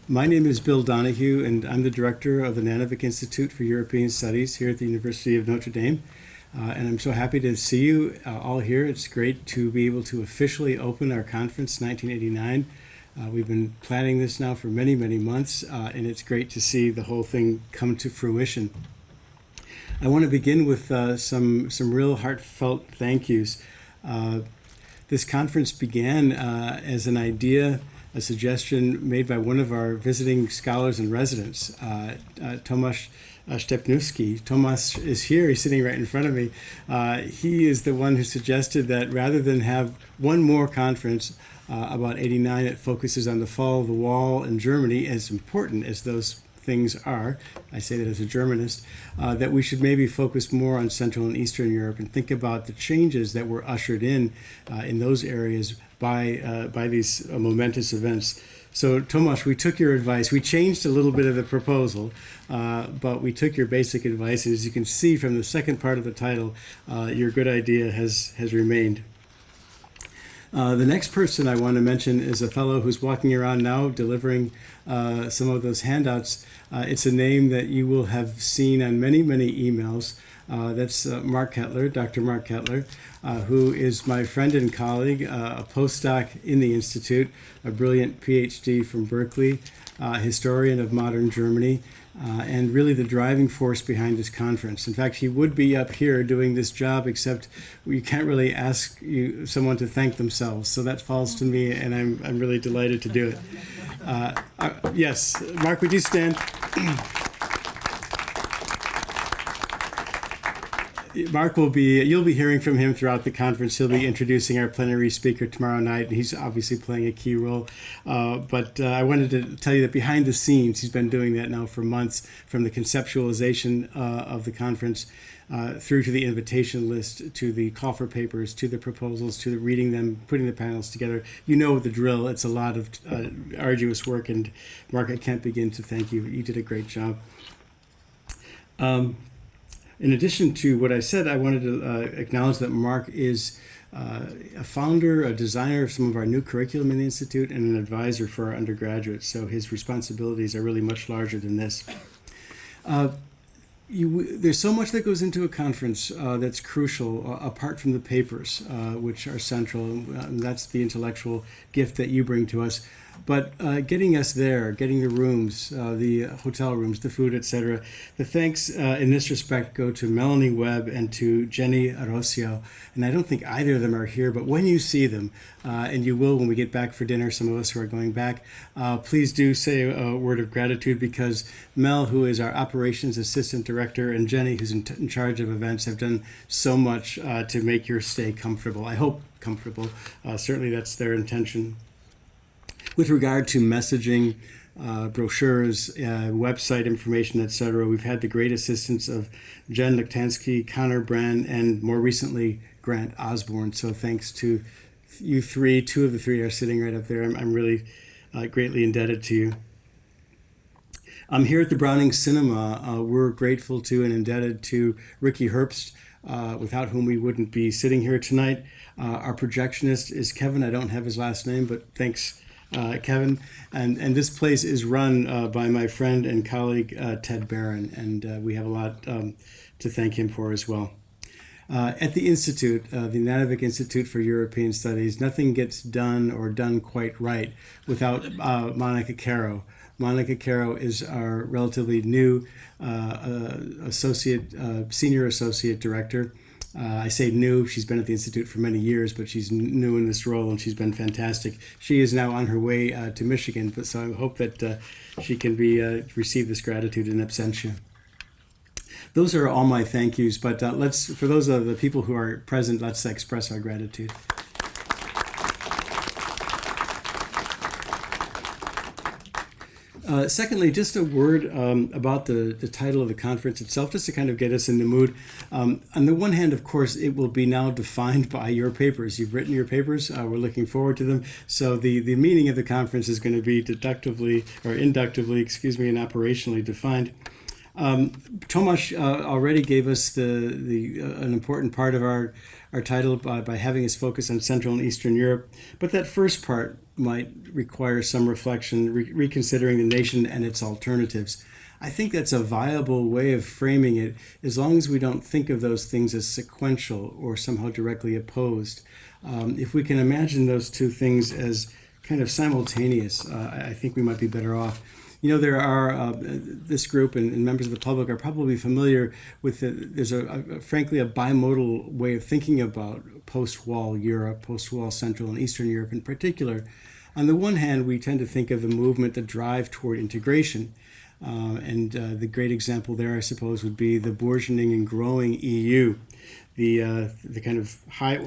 My name is Bill Donahue, and I'm the director of the Nanovic Institute for European Studies here at the University of Notre Dame. And I'm so happy to see you all here. It's great to be able to officially open our conference, 1989. We've been planning this now for many, many months, and it's great to see the whole thing come to fruition. I want to begin with some real heartfelt thank yous. This conference began as an idea, a suggestion made by one of our visiting scholars and residents, Tomasz Stepniewski. Tomasz is here, he's sitting right in front of me. He is the one who suggested that rather than have one more conference about 89 that focuses on the fall of the wall in Germany, as important as those things are, I say that as a Germanist, that we should maybe focus more on Central and Eastern Europe and think about the changes that were ushered in those areas by these momentous events. So, Tomasz, we took your advice. We changed a little bit of the proposal, but we took your basic advice. And as you can see from the second part of the title, your good idea has remained. The next person I want to mention is a fellow who's walking around now delivering some of those handouts. It's a name that you will have seen on many, many emails. That's Mark Cantler, Dr. Mark Cantler, who is my friend and colleague, a postdoc in the Institute, a brilliant PhD from Berkeley, historian of modern Germany, and really the driving force behind this conference. In fact, he would be up here doing this job, except you can't really ask someone to thank themselves. So that falls to me, and I'm really delighted to do it. Yes, Mark, would you stand? Mark you'll be hearing from him throughout the conference. He'll be introducing our plenary speaker tomorrow night, and he's obviously playing a key role. But I wanted to tell you that behind the scenes, he's been doing that now for months, from the conceptualization of the conference through to the invitation list, to the call for papers, to the proposals, to the reading them, putting the panels together. You know the drill. It's a lot of arduous work, and Mark, I can't begin to thank you. You did a great job. In addition to what I said, I wanted to acknowledge that Mark is a founder, a designer of some of our new curriculum in the Institute, and an advisor for our undergraduates. So his responsibilities are really much larger than this. There's so much that goes into a conference that's crucial, apart from the papers, which are central, and that's the intellectual gift that you bring to us. But getting us there, getting the rooms, the hotel rooms, the food, etc. The thanks in this respect go to Melanie Webb and to Jenny Arosio. And I don't think either of them are here, but when you see them, and you will when we get back for dinner, some of us who are going back, please do say a word of gratitude, because Mel, who is our operations assistant director, and Jenny, who's in charge of events, have done so much to make your stay comfortable. I hope comfortable. Certainly that's their intention. With regard to messaging, brochures, website information, etc., we've had the great assistance of Jen Luktansky, Connor Brand, and more recently, Grant Osborne. So thanks to you three. Two of the three are sitting right up there. I'm really greatly indebted to you. Here at the Browning Cinema, we're grateful to and indebted to Ricky Herbst, without whom we wouldn't be sitting here tonight. Our projectionist is Kevin. I don't have his last name, but thanks, Kevin. And this place is run by my friend and colleague, Ted Barron, and we have a lot to thank him for as well. At the Institute, the Nanovic Institute for European Studies, nothing gets done or done quite right without Monica Caro. Monica Caro is our relatively new senior associate director. I say new, she's been at the Institute for many years, but she's new in this role, and she's been fantastic. She is now on her way to Michigan, but so I hope that she can receive this gratitude in absentia. Those are all my thank yous, but for those of the people who are present, let's express our gratitude. Secondly, just a word about the title of the conference itself, just to kind of get us in the mood. On the one hand, of course, it will be now defined by your papers. You've written your papers. We're looking forward to them. So the meaning of the conference is going to be inductively and operationally defined. Tomasz already gave us an important part of our title by having us focus on Central and Eastern Europe. But that first part, might require some reflection, reconsidering the nation and its alternatives. I think that's a viable way of framing it, as long as we don't think of those things as sequential or somehow directly opposed. If we can imagine those two things as kind of simultaneous, I think we might be better off. There are, this group and members of the public are probably familiar with, there's frankly a bimodal way of thinking about post-wall Europe, post-wall Central and Eastern Europe in particular. On the one hand, we tend to think of the movement, the drive toward integration. And the great example there, I suppose, would be the burgeoning and growing EU. The kind of high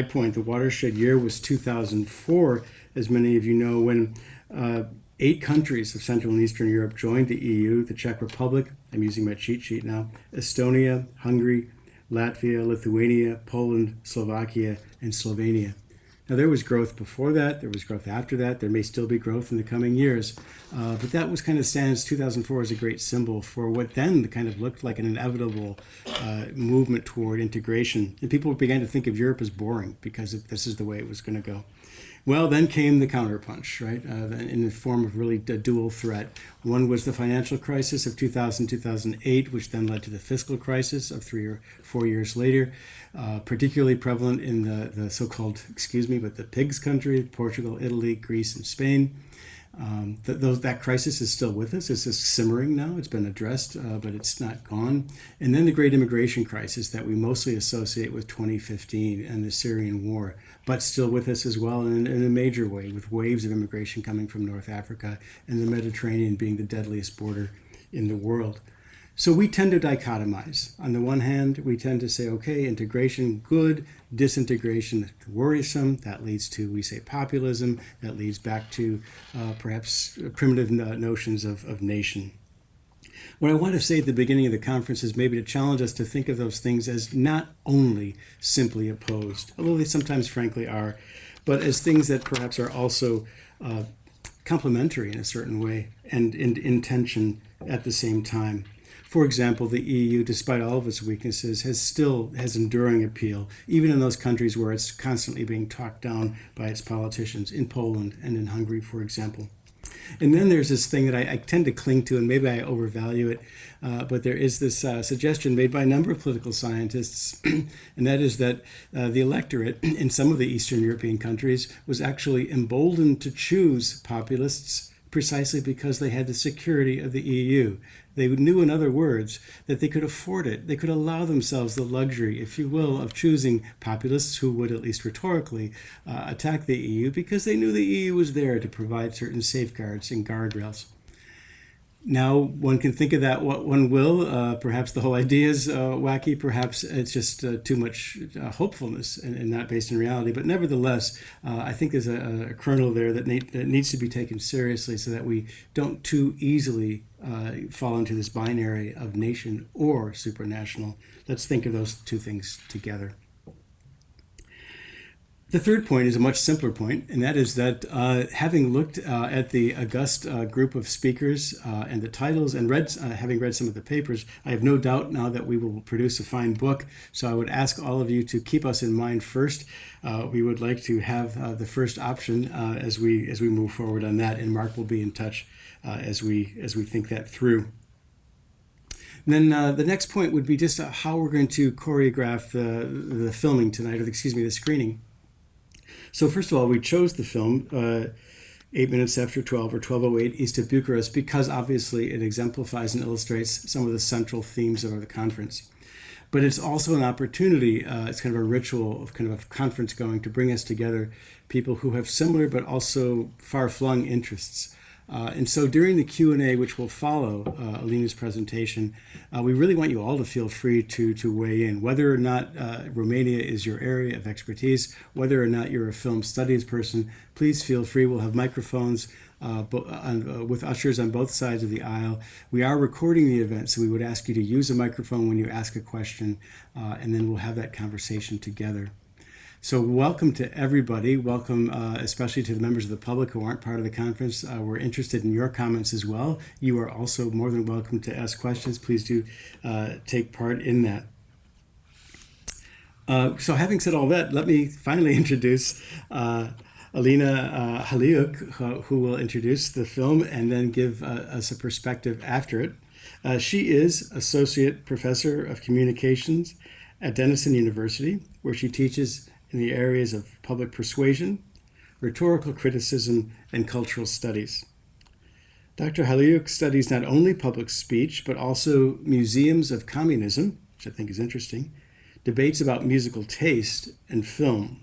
point, the watershed year was 2004, as many of you know, when 8 countries of Central and Eastern Europe joined the EU: the Czech Republic, I'm using my cheat sheet now, Estonia, Hungary, Latvia, Lithuania, Poland, Slovakia, and Slovenia. Now, there was growth before that. There was growth after that. There may still be growth in the coming years. But that was kind of stands 2004 as a great symbol for what then kind of looked like an inevitable movement toward integration. And people began to think of Europe as boring because this is the way it was going to go. Well, then came the counterpunch, right, in the form of really a dual threat. One was the financial crisis of 2000-2008, which then led to the fiscal crisis of 3 or 4 years later, particularly prevalent in the so-called, but the pigs country, Portugal, Italy, Greece, and Spain. That crisis is still with us. It's just simmering now. It's been addressed, but it's not gone. And then the great immigration crisis that we mostly associate with 2015 and the Syrian war, but still with us as well in a major way, with waves of immigration coming from North Africa and the Mediterranean being the deadliest border in the world. So we tend to dichotomize. On the one hand, we tend to say, okay, integration, good, disintegration, worrisome. That leads to, we say, populism. That leads back to perhaps primitive notions of nation. What I want to say at the beginning of the conference is maybe to challenge us to think of those things as not only simply opposed, although they sometimes frankly are, but as things that perhaps are also complementary in a certain way and in tension at the same time. For example, the EU, despite all of its weaknesses, has enduring appeal, even in those countries where it's constantly being talked down by its politicians, in Poland and in Hungary, for example. And then there's this thing that I tend to cling to, and maybe I overvalue it, but there is this suggestion made by a number of political scientists, and that is that the electorate in some of the Eastern European countries was actually emboldened to choose populists precisely because they had the security of the EU. They knew, in other words, that they could afford it. They could allow themselves the luxury, if you will, of choosing populists who would, at least rhetorically, attack the EU because they knew the EU was there to provide certain safeguards and guardrails. Now, one can think of that what one will. Perhaps the whole idea is wacky. Perhaps it's just too much hopefulness and not based in reality. But nevertheless, I think there's a kernel there that needs to be taken seriously so that we don't too easily fall into this binary of nation or supranational. Let's think of those two things together. The third point is a much simpler point, and that is that having looked at the august group of speakers and the titles and having read some of the papers, I have no doubt now that we will produce a fine book. So I would ask all of you to keep us in mind first. We would like to have the first option as we move forward on that, and Mark will be in touch as we think that through. And then the next point would be just how we're going to choreograph the filming tonight, or the screening. So first of all, we chose the film 8 minutes after 12 or 12:08 east of Bucharest because obviously it exemplifies and illustrates some of the central themes of the conference. But it's also an opportunity, it's kind of a ritual of kind of a conference going to bring us together, people who have similar but also far-flung interests. And so during the Q&A, which will follow Alina's presentation, we really want you all to feel free to weigh in, whether or not Romania is your area of expertise, whether or not you're a film studies person. Please feel free. We'll have microphones with ushers on both sides of the aisle. We are recording the event, so we would ask you to use a microphone when you ask a question, and then we'll have that conversation together. So welcome to everybody. Welcome especially to the members of the public who aren't part of the conference. We're interested in your comments as well. You are also more than welcome to ask questions. Please do take part in that. So having said all that, let me finally introduce Alina Haliliuc, who will introduce the film and then give us a perspective after it. She is Associate Professor of Communications at Denison University, where she teaches in the areas of public persuasion, rhetorical criticism, and cultural studies. Dr. Haliliuc studies not only public speech, but also museums of communism, which I think is interesting, debates about musical taste, and film.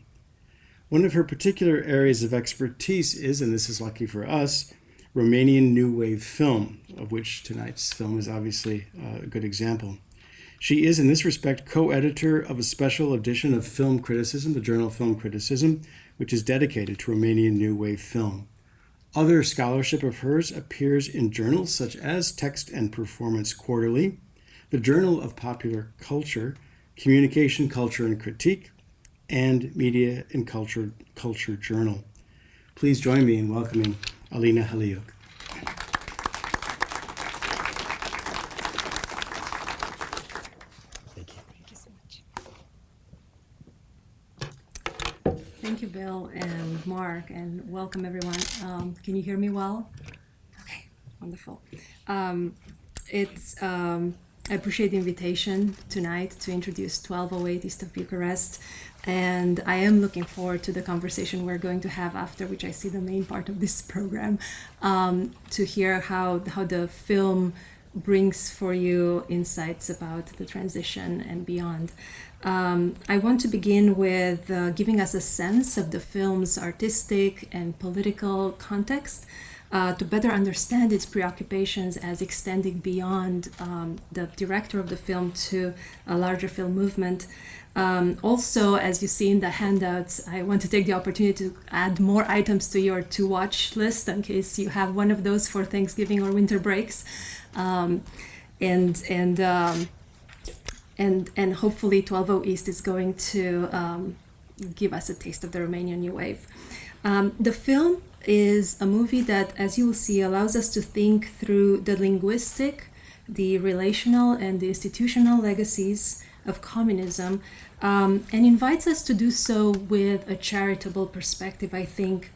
One of her particular areas of expertise is, and this is lucky for us, Romanian New Wave film, of which tonight's film is obviously a good example. She is, in this respect, co-editor of a special edition of Film Criticism, the journal Film Criticism, which is dedicated to Romanian New Wave film. Other scholarship of hers appears in journals such as Text and Performance Quarterly, the Journal of Popular Culture, Communication, Culture, and Critique, and Media and Culture Journal. Please join me in welcoming Alina Haliliuc. Thank you, Bill and Mark, and welcome everyone. Can you hear me well? Okay, wonderful. I appreciate the invitation tonight to introduce 1208 East of Bucharest, and I am looking forward to the conversation we're going to have after, which I see the main part of this program, to hear how the film brings for you insights about the transition and beyond. I want to begin with giving us a sense of the film's artistic and political context to better understand its preoccupations as extending beyond the director of the film to a larger film movement. Also, as you see in the handouts, I want to take the opportunity to add more items to your to-watch list in case you have one of those for Thanksgiving or winter breaks. And hopefully 120 East is going to give us a taste of the Romanian New Wave. The film is a movie that, as you will see, allows us to think through the linguistic, the relational, and the institutional legacies of communism, and invites us to do so with a charitable perspective, I think,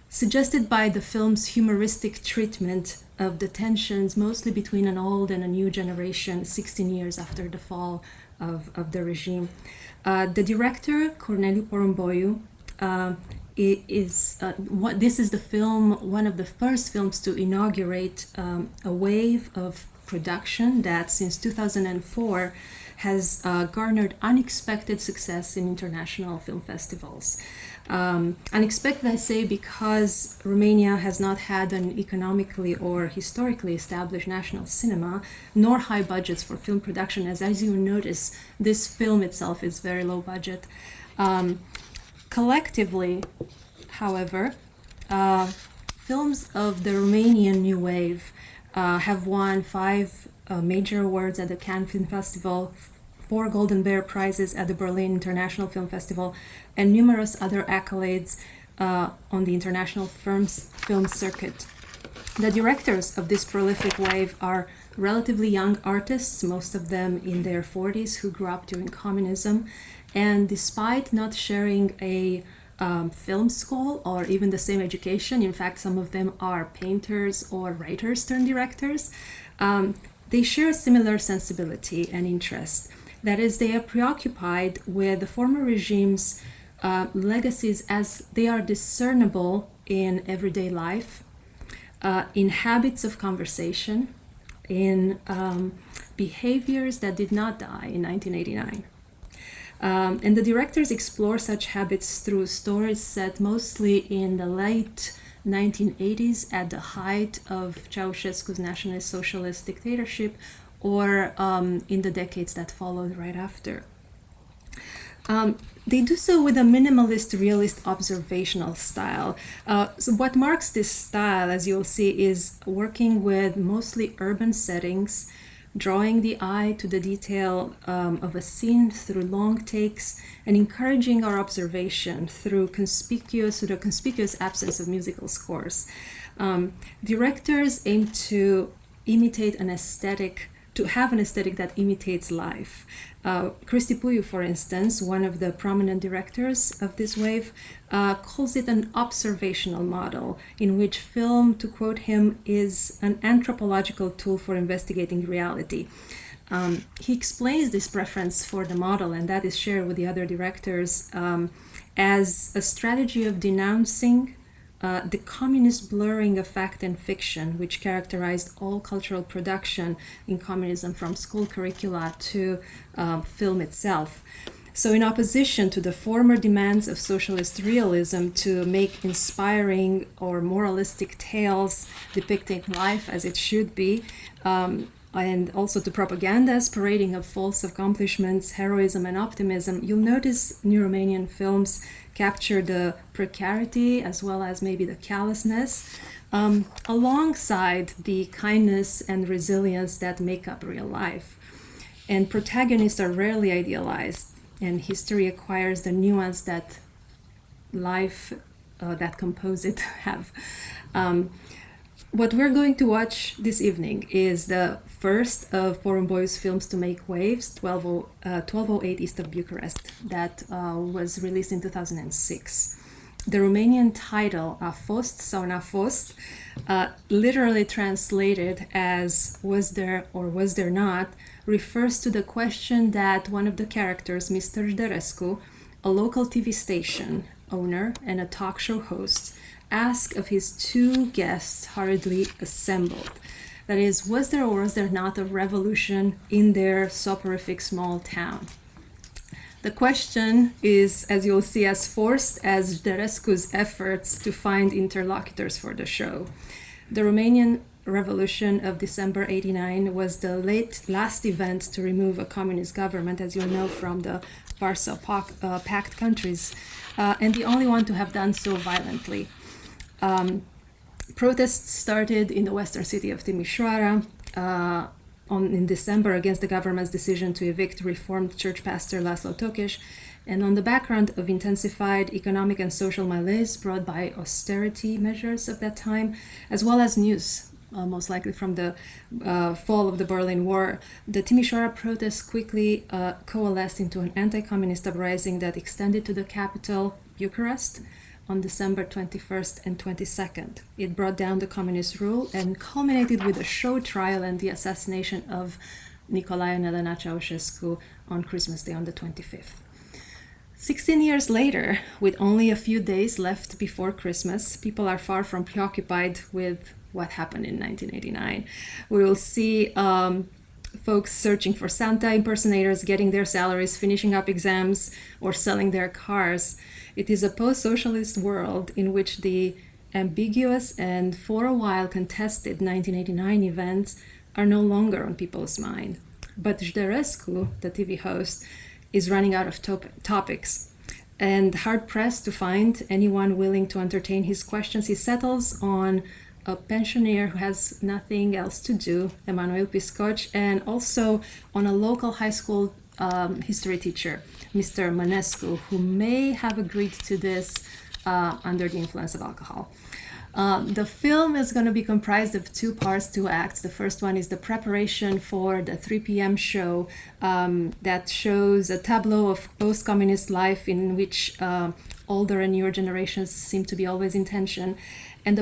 suggested by the film's humoristic treatment of the tensions mostly between an old and a new generation 16 years after the fall of the regime. The director, Corneliu Porumboiu, this is the film, one of the first films to inaugurate a wave of production that since 2004 has garnered unexpected success in international film festivals. Unexpected, I say, because Romania has not had an economically or historically established national cinema, nor high budgets for film production, as you notice, this film itself is very low budget. Collectively, however, films of the Romanian New Wave have won 5 major awards at the Cannes Film Festival, 4 Golden Bear Prizes at the Berlin International Film Festival, and numerous other accolades on the international film circuit. The directors of this prolific wave are relatively young artists, most of them in their 40s, who grew up during communism, and despite not sharing a film school or even the same education, in fact some of them are painters or writers turned directors, they share a similar sensibility and interest. That is, they are preoccupied with the former regime's legacies as they are discernible in everyday life, in habits of conversation, in behaviors that did not die in 1989. And the directors explore such habits through stories set mostly in the late 1980s at the height of Ceausescu's nationalist socialist dictatorship, or in the decades that followed right after. They do so with a minimalist, realist, observational style. So what marks this style, as you'll see, is working with mostly urban settings, drawing the eye to the detail of a scene through long takes, and encouraging our observation through the conspicuous absence of musical scores. Directors aim to imitate an aesthetic to have an aesthetic that imitates life. Cristi Puiu, for instance, one of the prominent directors of this wave, calls it an observational model in which film, to quote him, is an anthropological tool for investigating reality. He explains this preference for the model, and that is shared with the other directors, as a strategy of denouncing the communist blurring of fact and fiction, which characterized all cultural production in communism, from school curricula to film itself. So in opposition to the former demands of socialist realism to make inspiring or moralistic tales depicting life as it should be, and also to propaganda's parading of false accomplishments, heroism, and optimism, you'll notice new Romanian films capture the precarity as well as maybe the callousness, alongside the kindness and resilience that make up real life. And protagonists are rarely idealized, and history acquires the nuance that life that compose it have. What we're going to watch this evening is the first of Porumboiu's films to make waves, 1208 East of Bucharest, that was released in 2006. The Romanian title, A FOST sau n-a fost, literally translated as was there or was there not, refers to the question that one of the characters, Mr. Jderescu, a local TV station owner and a talk show host, asked of his two guests hurriedly assembled. That is, was there or was there not a revolution in their soporific small town? The question is, as you'll see, as forced as Jderescu's efforts to find interlocutors for the show. The Romanian Revolution of December '89 was the last event to remove a communist government, as you know from the Warsaw Pact countries, and the only one to have done so violently. Protests started in the western city of Timișoara in December against the government's decision to evict Reformed church pastor Laszlo Tokes, and on the background of intensified economic and social malaise brought by austerity measures of that time, as well as news, most likely from the fall of the Berlin Wall, the Timișoara protests quickly coalesced into an anti-communist uprising that extended to the capital, Bucharest, on December 21st and 22nd. It brought down the communist rule and culminated with a show trial and the assassination of Nicolae and Elena Ceausescu on Christmas Day on the 25th. 16 years later, with only a few days left before Christmas, people are far from preoccupied with what happened in 1989. We will see folks searching for Santa impersonators, getting their salaries, finishing up exams, or selling their cars. It is a post-socialist world in which the ambiguous and for a while contested 1989 events are no longer on people's mind. But Jderescu, the TV host, is running out of topics, and hard-pressed to find anyone willing to entertain his questions, he settles on a pensioner who has nothing else to do, Emanuel Piscoci, and also on a local high school history teacher, Mr. Manescu, who may have agreed to this under the influence of alcohol. The film is going to be comprised of two parts, two acts. The first one is the preparation for the 3 p.m. show that shows a tableau of post-communist life in which older and newer generations seem to be always in tension. And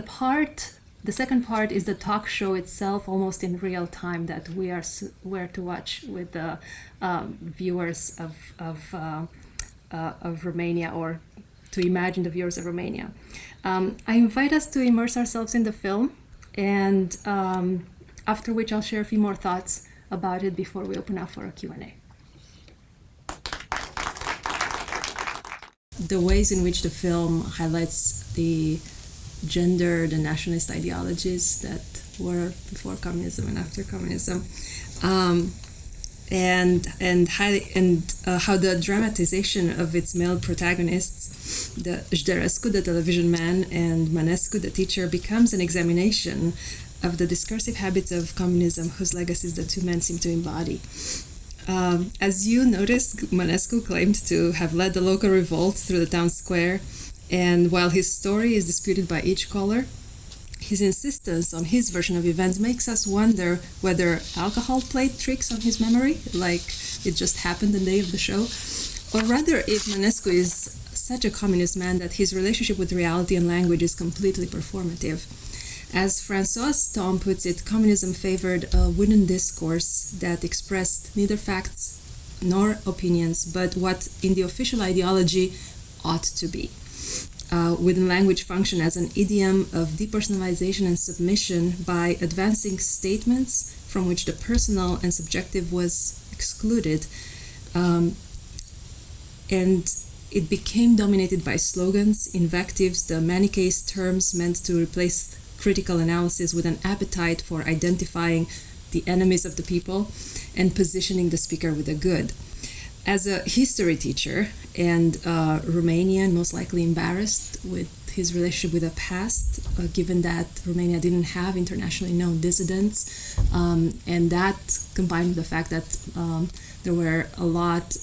the second part is the talk show itself, almost in real time, that we are to watch with the viewers of Romania, or to imagine the viewers of Romania. I invite us to immerse ourselves in the film, and after which I'll share a few more thoughts about it before we open up for a Q&A. The ways in which the film highlights the gendered and nationalist ideologies that were before communism and after communism, and how the dramatization of its male protagonists, the Jderescu, the television man, and Manescu, the teacher, becomes an examination of the discursive habits of communism, whose legacies the two men seem to embody. As you noticed, Manescu claimed to have led the local revolt through the town square, and while his story is disputed by each caller, his insistence on his version of events makes us wonder whether alcohol played tricks on his memory, like it just happened the day of the show, or rather if Manescu is such a communist man that his relationship with reality and language is completely performative. As Francois Tom puts it, communism favored a wooden discourse that expressed neither facts nor opinions, but what in the official ideology ought to be. Wooden language functioned as an idiom of depersonalization and submission by advancing statements from which the personal and subjective was excluded. And it became dominated by slogans, invectives, the Manichaeist terms meant to replace critical analysis with an appetite for identifying the enemies of the people and positioning the speaker with the good. As a history teacher and Romanian, most likely embarrassed with his relationship with the past, given that Romania didn't have internationally known dissidents, and that combined with the fact that there were a lot,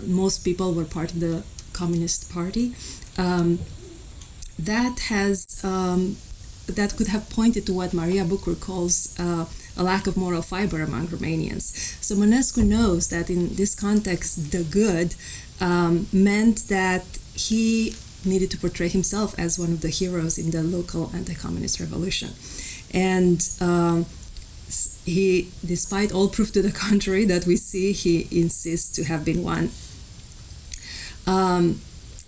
most people were part of the Communist Party, that could have pointed to what Maria Bucur calls a lack of moral fiber among Romanians. So Manescu knows that in this context, the good meant that he needed to portray himself as one of the heroes in the local anti-communist revolution. And he, despite all proof to the contrary that we see, he insists to have been one.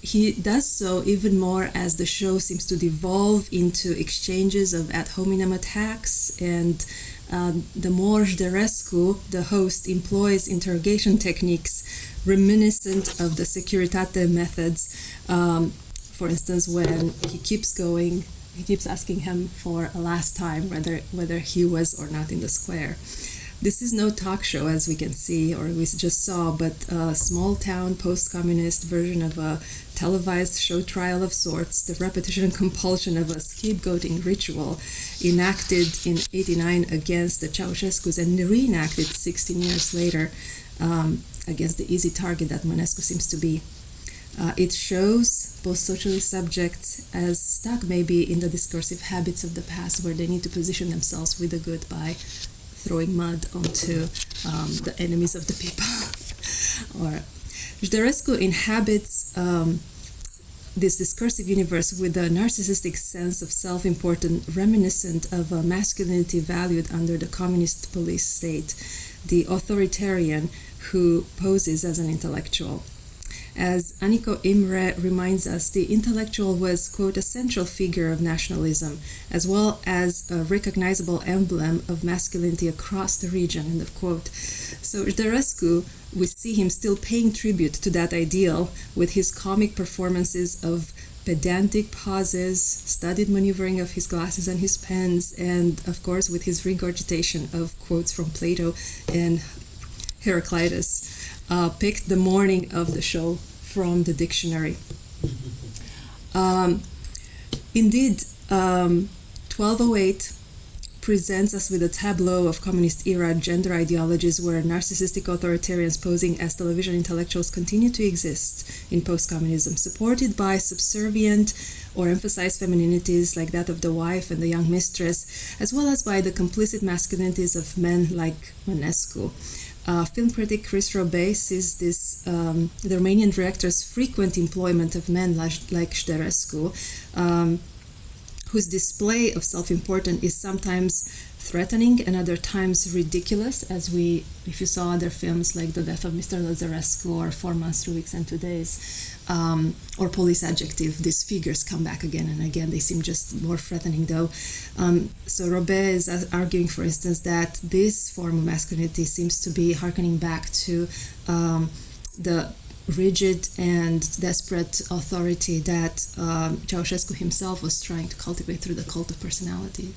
He does so even more as the show seems to devolve into exchanges of ad hominem attacks, and the more Jderescu, the host, employs interrogation techniques reminiscent of the Securitate methods. For instance, when he keeps going, he keeps asking him for a last time whether he was or not in the square. This is no talk show, as we can see, or we just saw, but a small-town post-communist version of a televised show trial of sorts, the repetition and compulsion of a scapegoating ritual enacted in '89 against the Ceausescus and reenacted 16 years later against the easy target that Manescu seems to be. It shows post-socialist subjects as stuck maybe in the discursive habits of the past, where they need to position themselves with the good by throwing mud onto the enemies of the people. Or Jderescu inhabits this discursive universe with a narcissistic sense of self-importance reminiscent of a masculinity valued under the communist police state, the authoritarian who poses as an intellectual. As Aniko Imre reminds us, the intellectual was, quote, a central figure of nationalism, as well as a recognizable emblem of masculinity across the region, end of quote. So Jderescu, we see him still paying tribute to that ideal with his comic performances of pedantic pauses, studied maneuvering of his glasses and his pens, and, of course, with his regurgitation of quotes from Plato and Heraclitus, picked the morning of the show from the dictionary. Indeed, 1208 presents us with a tableau of communist-era gender ideologies where narcissistic authoritarians posing as television intellectuals continue to exist in post-communism, supported by subservient or emphasized femininities like that of the wife and the young mistress, as well as by the complicit masculinities of men like Manescu. Film critic Chris Robey sees this, the Romanian director's frequent employment of men like Jderescu, whose display of self-importance is sometimes threatening and other times ridiculous, as if you saw other films like The Death of Mr. Lazarescu or 4 Months, 3 Weeks and 2 Days, or Police Adjective, these figures come back again and again. They seem just more threatening though. So Robert is arguing, for instance, that this form of masculinity seems to be hearkening back to the rigid and desperate authority that Ceausescu himself was trying to cultivate through the cult of personality.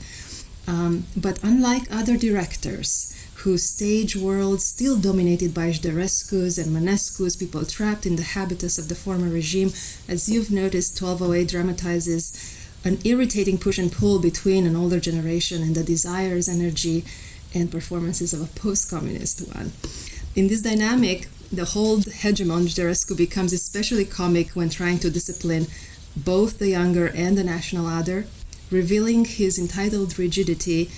But unlike other directors whose stage world still dominated by Jderescu's and Manescu's, people trapped in the habitus of the former regime, as you've noticed, 1208 dramatizes an irritating push and pull between an older generation and the desires, energy, and performances of a post-communist one. In this dynamic, the whole hegemon Jderescu becomes especially comic when trying to discipline both the younger and the national other, revealing his entitled rigidity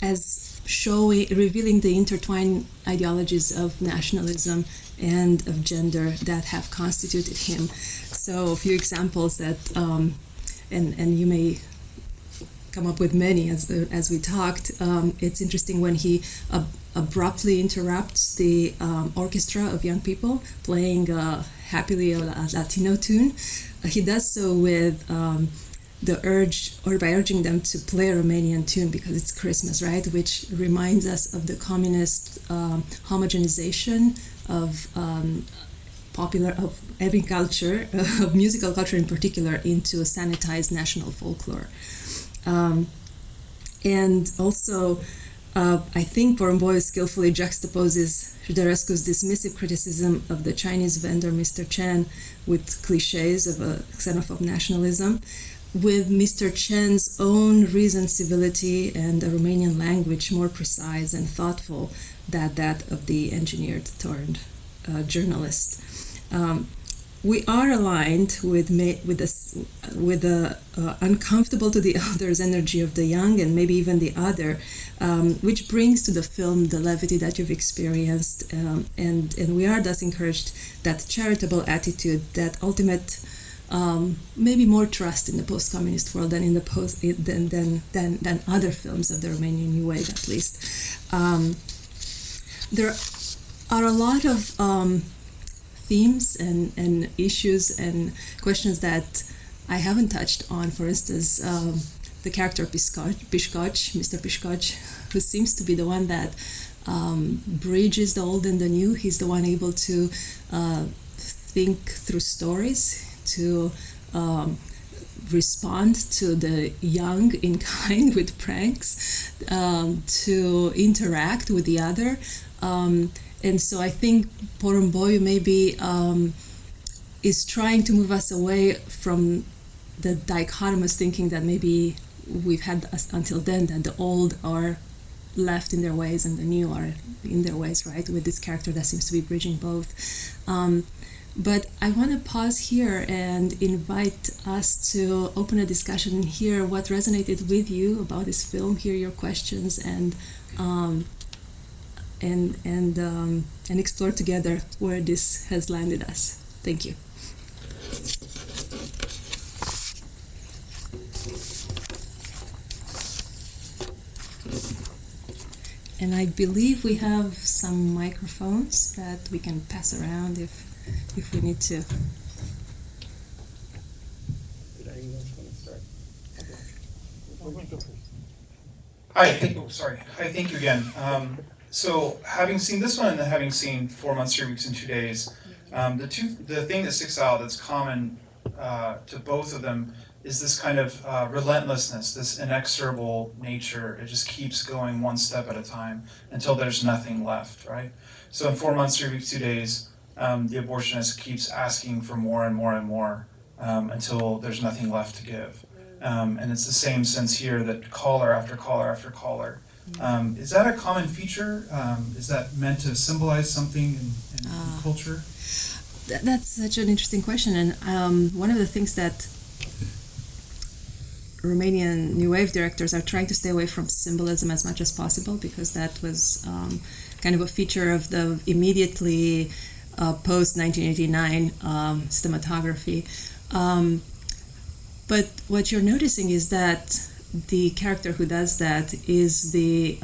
as revealing the intertwined ideologies of nationalism and of gender that have constituted him. So a few examples that, and you may come up with many as we talked. It's interesting when he abruptly interrupts the orchestra of young people playing happily a Latino tune. He does so with the urge, or by urging them to play a Romanian tune because it's Christmas, right? Which reminds us of the communist homogenization of every culture, of musical culture in particular, into a sanitized national folklore. And also, I think Porumboiu skillfully juxtaposes Jodărescu's dismissive criticism of the Chinese vendor Mr. Chen with cliches of a xenophobe nationalism, with Mr. Chen's own reasoned civility and a Romanian language more precise and thoughtful than that of the engineered turned journalist. We are aligned with the uncomfortable to the elders energy of the young and maybe even the other, which brings to the film the levity that you've experienced, and we are thus encouraged that charitable attitude, that ultimate maybe more trust in the post-communist world than in the than other films of the Romanian New Wave, at least. There are a lot of themes and issues and questions that I haven't touched on. For instance, the character Piscoch, Mr. Piscoch, who seems to be the one that bridges the old and the new. He's the one able to think through stories, to respond to the young in kind with pranks, to interact with the other. And so I think Porumboiu maybe is trying to move us away from the dichotomous thinking that maybe we've had until then, that the old are left in their ways and the new are in their ways, right? With this character that seems to be bridging both. But I want to pause here and invite us to open a discussion and hear what resonated with you about this film, hear your questions, and explore together where this has landed us. Thank you. And I believe we have some microphones that we can pass around if we need to. Hi, thank you again. So having seen this one and then having seen 4 months, 3 weeks, and 2 days, the thing that sticks out that's common to both of them is this kind of relentlessness, this inexorable nature. It just keeps going one step at a time until there's nothing left, right? So in 4 months, 3 weeks, 2 days, the abortionist keeps asking for more and more and more until there's nothing left to give. And it's the same sense here, that caller after caller after caller. Is that a common feature? Is that meant to symbolize something in culture? That's such an interesting question. And one of the things that Romanian New Wave directors are trying to stay away from symbolism as much as possible, because that was kind of a feature of the immediately post-1989 cinematography. But what you're noticing is that the character who does that is the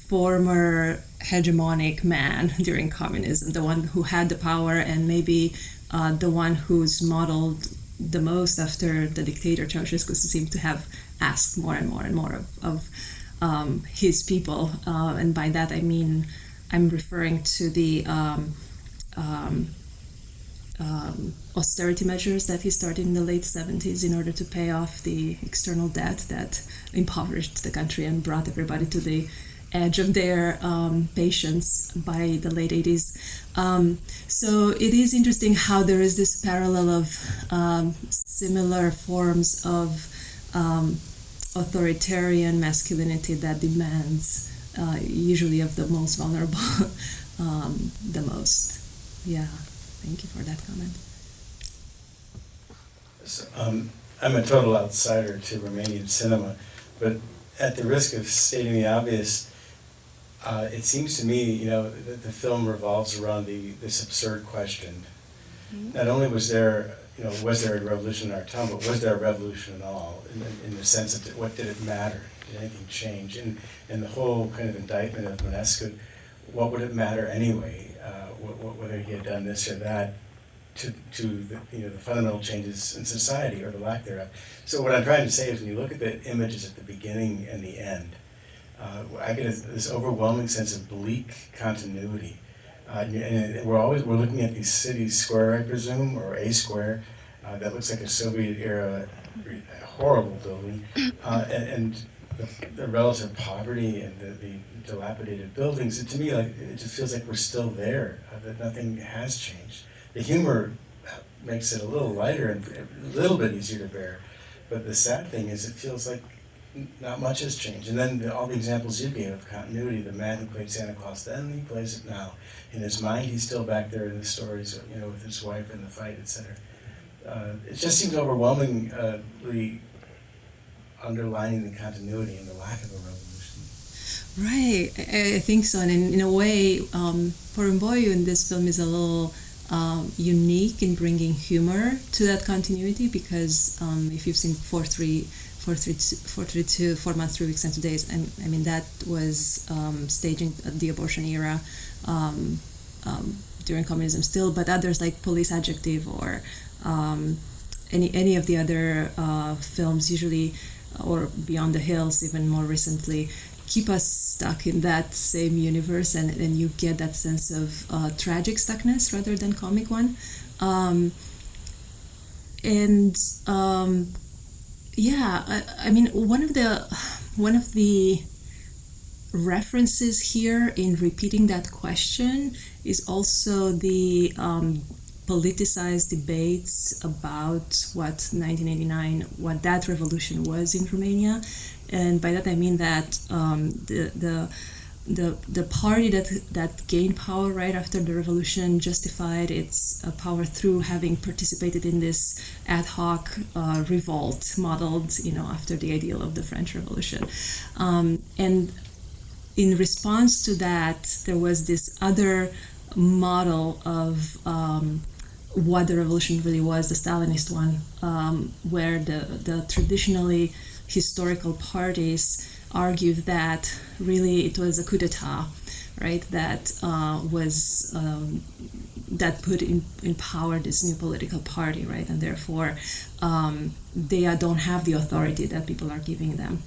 former hegemonic man during communism, the one who had the power and maybe the one who's modeled the most after the dictator Ceausescu, who seemed to have asked more and more and more of his people. And by that I mean, I'm referring to the austerity measures that he started in the late 70s in order to pay off the external debt that impoverished the country and brought everybody to the edge of their patience by the late 80s. So it is interesting how there is this parallel of similar forms of authoritarian masculinity that demands usually of the most vulnerable the most. Yeah. Thank you for that comment. So, I'm a total outsider to Romanian cinema, but at the risk of stating the obvious, it seems to me, that the film revolves around this absurd question. Not only was there a revolution in our town, but was there a revolution at all? In the sense of what did it matter? Did anything change? And the whole kind of indictment of Manescu, what would it matter anyway? Whether he had done this or that to the fundamental changes in society or the lack thereof. So what I'm trying to say is when you look at the images at the beginning and the end, I get this overwhelming sense of bleak continuity. And we're looking at these cities square, I presume, or a square that looks like a Soviet era horrible building, and the relative poverty and the dilapidated buildings. To me, it just feels like we're still there. That nothing has changed. The humor makes it a little lighter and a little bit easier to bear, but the sad thing is, it feels like not much has changed. And then all the examples you gave of continuity, the man who played Santa Claus then, he plays it now. In his mind, he's still back there in the stories, with his wife and the fight, etc. It just seems overwhelmingly underlining the continuity and the lack of a revolution. Right, I think so. And in a way, Porumboiu in this film is a little unique in bringing humor to that continuity, because if you've seen 432, 4 months, 3 weeks, and 2 days, I mean that was staging the abortion era during communism still, but others like Police Adjective or any of the other films usually, or Beyond the Hills even more recently, keep us stuck in that same universe, and you get that sense of tragic stuckness rather than comic one. I mean, one of the references here in repeating that question is also the politicized debates about what 1989, what that revolution was in Romania. And by that I mean that the party that gained power right after the revolution justified its power through having participated in this ad hoc revolt modeled, after the ideal of the French Revolution. And in response to that, there was this other model of what the revolution really was, the Stalinist one, where the traditionally historical parties argued that really it was a coup d'etat, right? That that put in power this new political party, right? And therefore, they don't have the authority that people are giving them.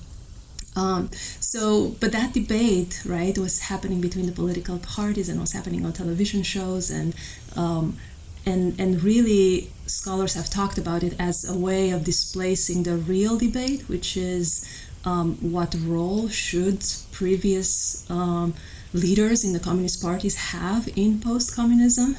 But that debate, right, was happening between the political parties and was happening on television shows, and really scholars have talked about it as a way of displacing the real debate, which is what role should previous leaders in the communist parties have in post-communism,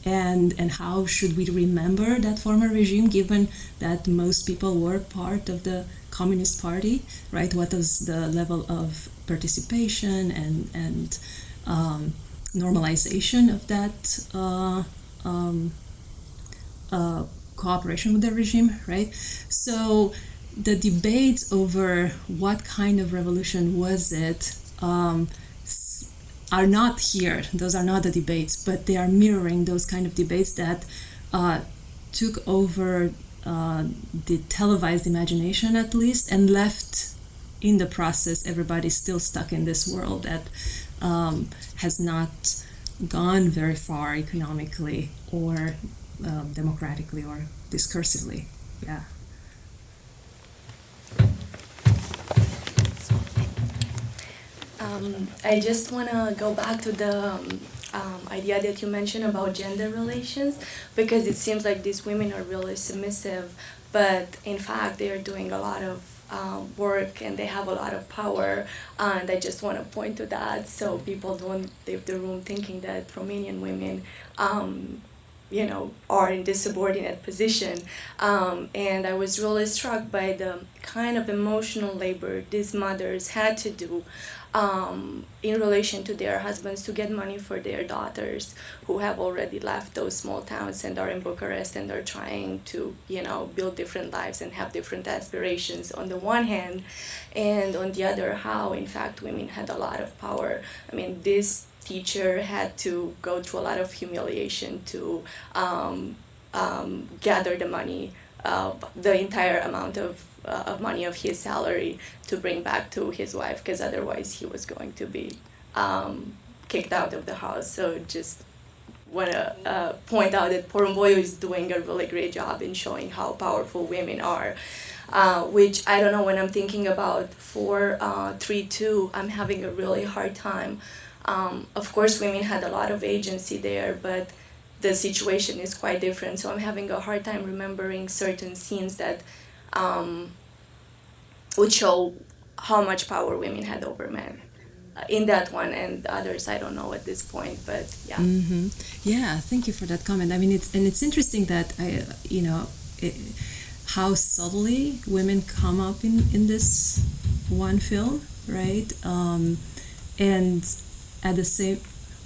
and how should we remember that former regime, given that most people were part of the Communist Party, right? What was the level of participation and normalization of that cooperation with the regime, right? So the debates over what kind of revolution was it are not here. Those are not the debates, but they are mirroring those kind of debates that took over the televised imagination, at least, and left in the process everybody still stuck in this world that has not gone very far economically or democratically or discursively. Yeah. I just want to go back to the idea that you mentioned about gender relations, because it seems like these women are really submissive, but in fact they are doing a lot of work and they have a lot of power, and I just want to point to that so people don't leave the room thinking that Romanian women are in this subordinate position. And I was really struck by the kind of emotional labor these mothers had to do in relation to their husbands to get money for their daughters who have already left those small towns and are in Bucharest and are trying to, build different lives and have different aspirations on the one hand, and on the other, how in fact women had a lot of power. I mean, this teacher had to go through a lot of humiliation to gather the money, the entire amount of money of his salary to bring back to his wife, because otherwise he was going to be kicked out of the house. So just want to point out that Porumboiu is doing a really great job in showing how powerful women are, which I don't know, when I'm thinking about 432, I'm having a really hard time. Of course, women had a lot of agency there, but the situation is quite different. So I'm having a hard time remembering certain scenes that would show how much power women had over men. In that one, and others I don't know at this point, but yeah. Mm-hmm. Yeah, thank you for that comment. I mean, it's interesting that how subtly women come up in this one film, right? And at the same,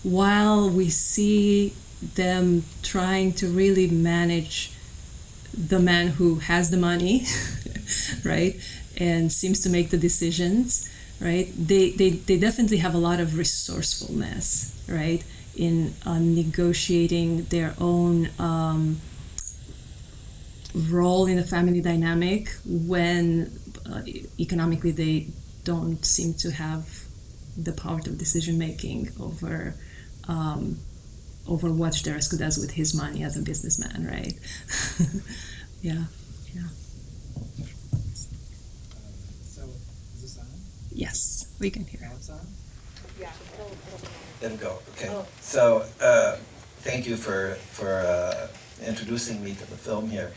while we see them trying to really manage the man who has the money, right, and seems to make the decisions, right, they definitely have a lot of resourcefulness, right, in negotiating their own role in the family dynamic when economically they don't seem to have the power of decision making over what Derescu does with his money as a businessman, right? Yeah. So, is this on? Yes, we can hear. Now it's on? There we go. Okay. So, thank you for introducing me to the film here.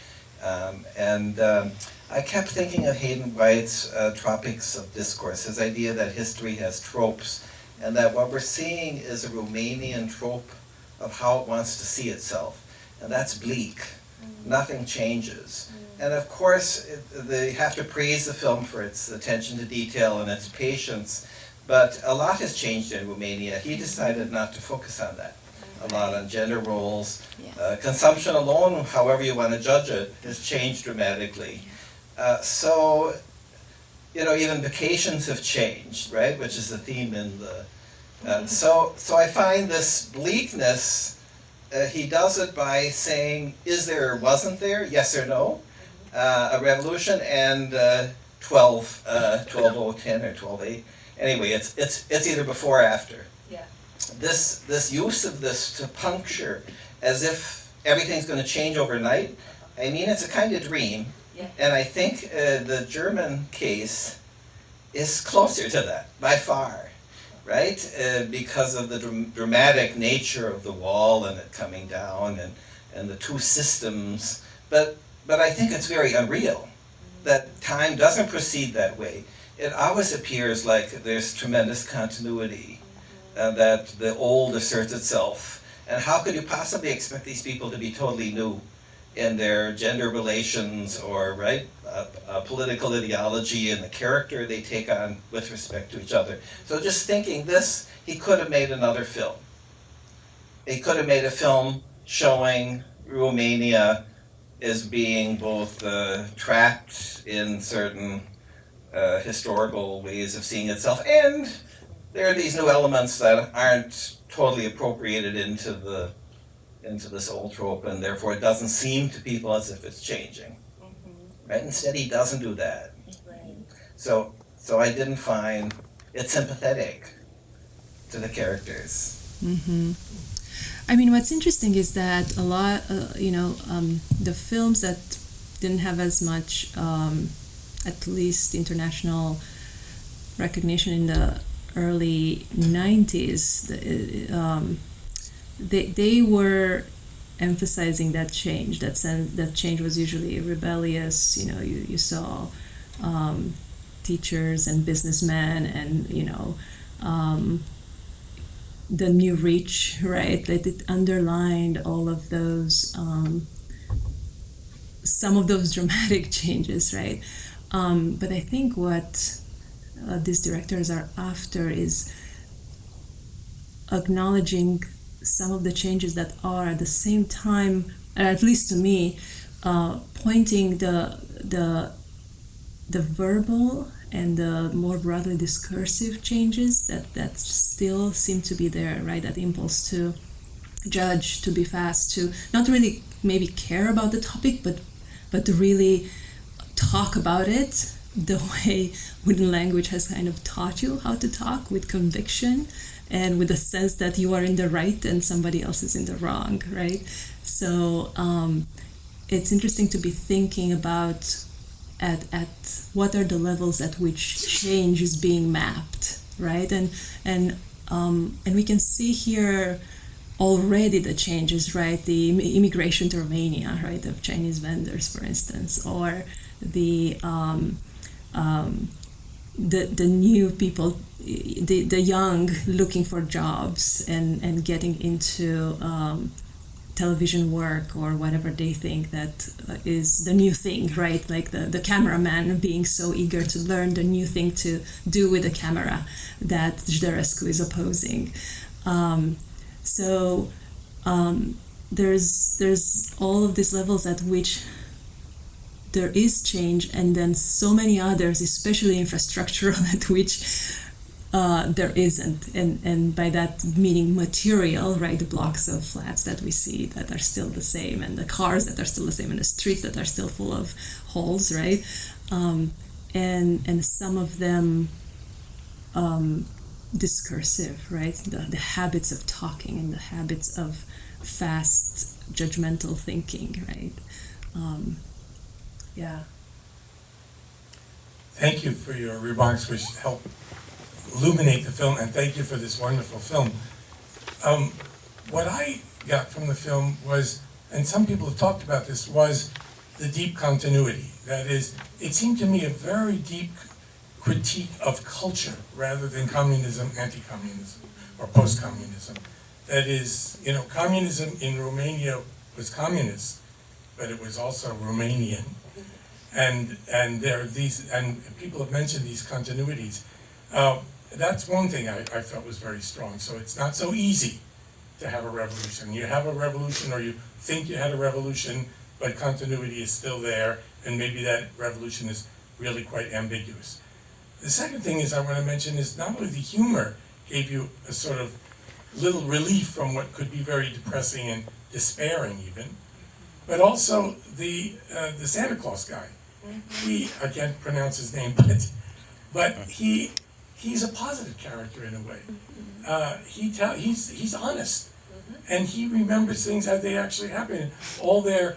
I kept thinking of Hayden White's Tropics of Discourse, his idea that history has tropes, and that what we're seeing is a Romanian trope of how it wants to see itself, and that's bleak. Nothing changes. And of course, they have to praise the film for its attention to detail and its patience, but a lot has changed in Romania. He decided not to focus on that. A lot on gender roles. Consumption alone, however you want to judge it, has changed dramatically. So, even vacations have changed, right? Which is the theme in the... So I find this bleakness, he does it by saying, is there or wasn't there, yes or no, a revolution, and 12:10 or 12:8. Anyway, it's either before or after. Yeah. This use of this to puncture as if everything's going to change overnight, I mean, it's a kind of dream. Yeah. And I think the German case is closer to that, by far, right? Because of the dramatic nature of the wall and it coming down and the two systems. But I think it's very unreal that time doesn't proceed that way. It always appears like there's tremendous continuity, that the old asserts itself. And how could you possibly expect these people to be totally new in their gender relations or, right, political ideology and the character they take on with respect to each other? So just thinking this, he could have made another film. He could have made a film showing Romania as being both trapped in certain historical ways of seeing itself, and there are these new elements that aren't totally appropriated into this old trope, and therefore it doesn't seem to people as if it's changing. Right? Instead, he doesn't do that. Right. So I didn't find it sympathetic to the characters. Mm-hmm. I mean, what's interesting is that a lot, the films that didn't have as much, at least international recognition in the early 90s, they were emphasizing that change. That change was usually rebellious. You saw teachers and businessmen and the new reach, right? That it underlined all of those some of those dramatic changes, right? But I think what these directors are after is acknowledging some of the changes that are at the same time, or at least to me, pointing the verbal and the more broadly discursive changes that still seem to be there, right? That impulse to judge, to be fast, to not really maybe care about the topic, but to really talk about it the way wooden language has kind of taught you how to talk, with conviction and with a sense that you are in the right and somebody else is in the wrong, right? So it's interesting to be thinking about at what are the levels at which change is being mapped, right? And we can see here already the changes, right? The immigration to Romania, right, of Chinese vendors, for instance, or the new people, the young looking for jobs and getting into television work or whatever they think that is the new thing, right? Like the cameraman being so eager to learn the new thing to do with the camera that Zhdarescu is opposing. So there's all of these levels at which there is change, and then so many others, especially infrastructural, at which there isn't, and by that meaning material, right? The blocks of flats that we see that are still the same, and the cars that are still the same, and the streets that are still full of holes, right? And some of them discursive, right? The habits of talking and the habits of fast judgmental thinking, right? Yeah. Thank you for your remarks, which help illuminate the film, and thank you for this wonderful film. What I got from the film was, and some people have talked about this, was the deep continuity. That is, it seemed to me a very deep critique of culture rather than communism, anti-communism, or post-communism. That is, communism in Romania was communist, but it was also Romanian. And there are these, and people have mentioned these continuities. That's one thing I felt was very strong. So it's not so easy to have a revolution. You have a revolution, or you think you had a revolution, but continuity is still there, and maybe that revolution is really quite ambiguous. The second thing I want to mention is not only the humor gave you a sort of little relief from what could be very depressing and despairing even, but also the Santa Claus guy. I can't pronounce his name, but he's a positive character in a way. He's honest, and he remembers things as they actually happen, all their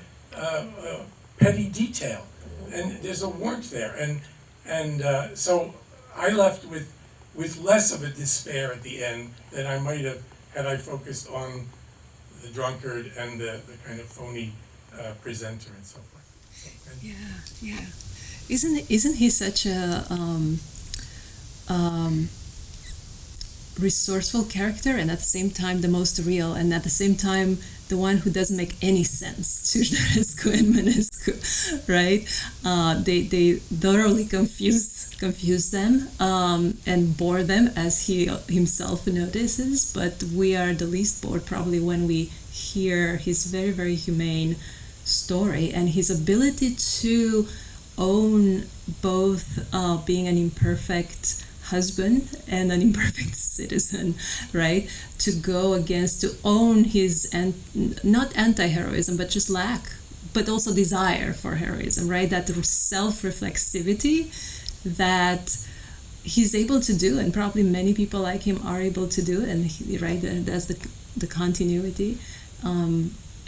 petty detail, and there's a warmth there, and so I left with less of a despair at the end than I might have had I focused on the drunkard and the kind of phony presenter and so forth. Yeah. Isn't he such a resourceful character, and at the same time the most real, and at the same time the one who doesn't make any sense to Zhdarescu and Manescu, right? They thoroughly confuse them and bore them, as he himself notices, but we are the least bored probably when we hear his very, very humane story and his ability to own both being an imperfect husband and an imperfect citizen, right? To go against, to own his, and not anti-heroism, but just lack, but also desire for heroism, right? That self-reflexivity that he's able to do, and probably many people like him are able to do, and right, that's the continuity.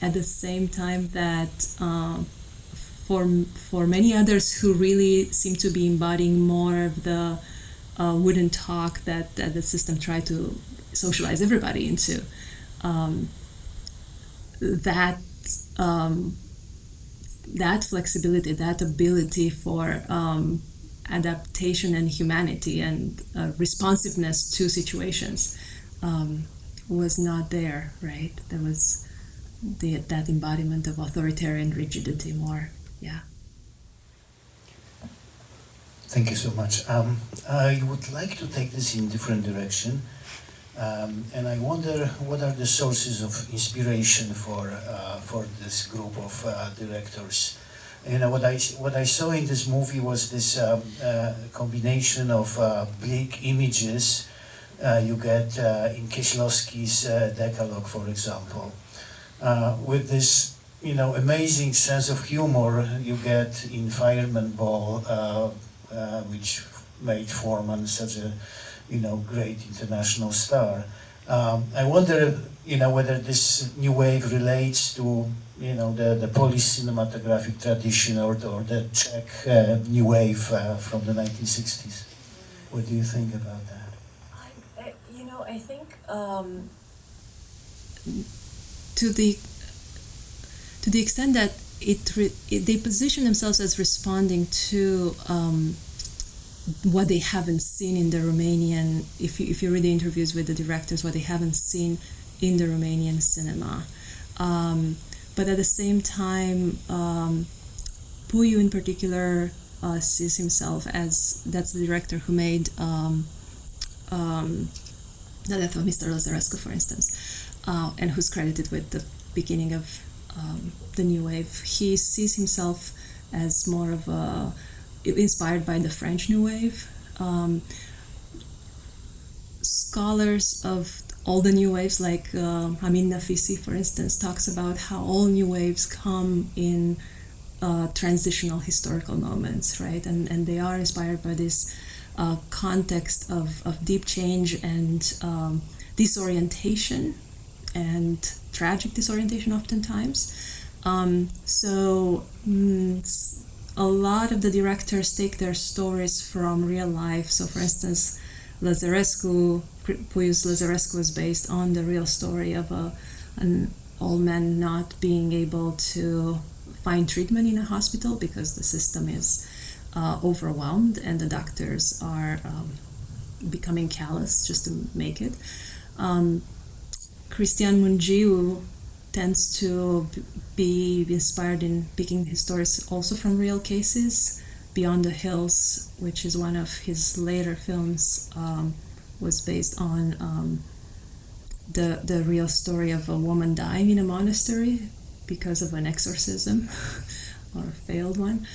At the same time that for many others who really seem to be embodying more of the wooden talk that the system tried to socialize everybody into, that flexibility, that ability for adaptation and humanity and responsiveness to situations was not there, right? There was that embodiment of authoritarian rigidity more, yeah. Thank you so much. I would like to take this in different direction, and I wonder what are the sources of inspiration for this group of directors. You know, what I saw in this movie was this combination of bleak images you get in Kieślowski's Decalogue, for example, with this amazing sense of humor you get in Fireman Ball, which made Foreman such a great international star. I wonder whether this new wave relates to the Polish cinematographic tradition or the Czech new wave from the 1960s. What do you think about that? I think to the extent that they position themselves as responding to what they haven't seen in the Romanian, if you read the interviews with the directors, what they haven't seen in the Romanian cinema. But at the same time, Puiu in particular sees himself as, that's the director who made The Death of Mr. Lazarescu, for instance, and who's credited with the beginning of the new wave. He sees himself as more of inspired by the French New Wave. Scholars of all the new waves, like Amin Nafisi, for instance, talks about how all new waves come in transitional historical moments, right? And they are inspired by this context of deep change and disorientation, and tragic disorientation oftentimes. A lot of the directors take their stories from real life. So for instance, Puiu's Lazarescu is based on the real story of an old man not being able to find treatment in a hospital because the system is overwhelmed and the doctors are becoming callous just to make it. Cristian Mungiu tends to be inspired in picking his stories also from real cases. Beyond the Hills, which is one of his later films, was based on the real story of a woman dying in a monastery because of an exorcism or a failed one.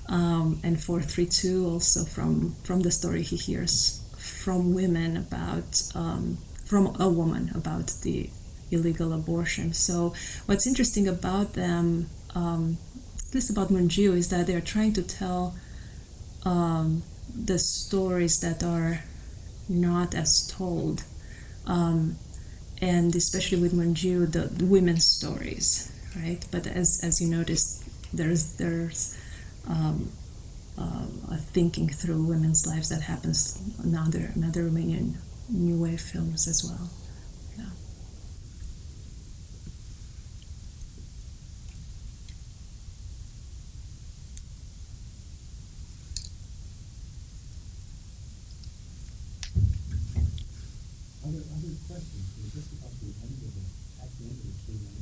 And 432 also from the story he hears from women about from a woman about the illegal abortion. So what's interesting about them, at least about Mungiu, is that they're trying to tell the stories that are not as told, and especially with Mungiu, the women's stories, right? But as you noticed, there's a thinking through women's lives that happens in other Romanian new wave films as well. Yeah. Other questions? We're just about the end of the Q&A.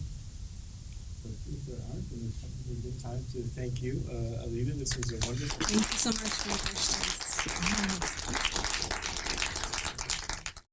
But if there aren't, then it's probably a good time to thank you, Alina. This was a wonderful. Thank you so much for your questions.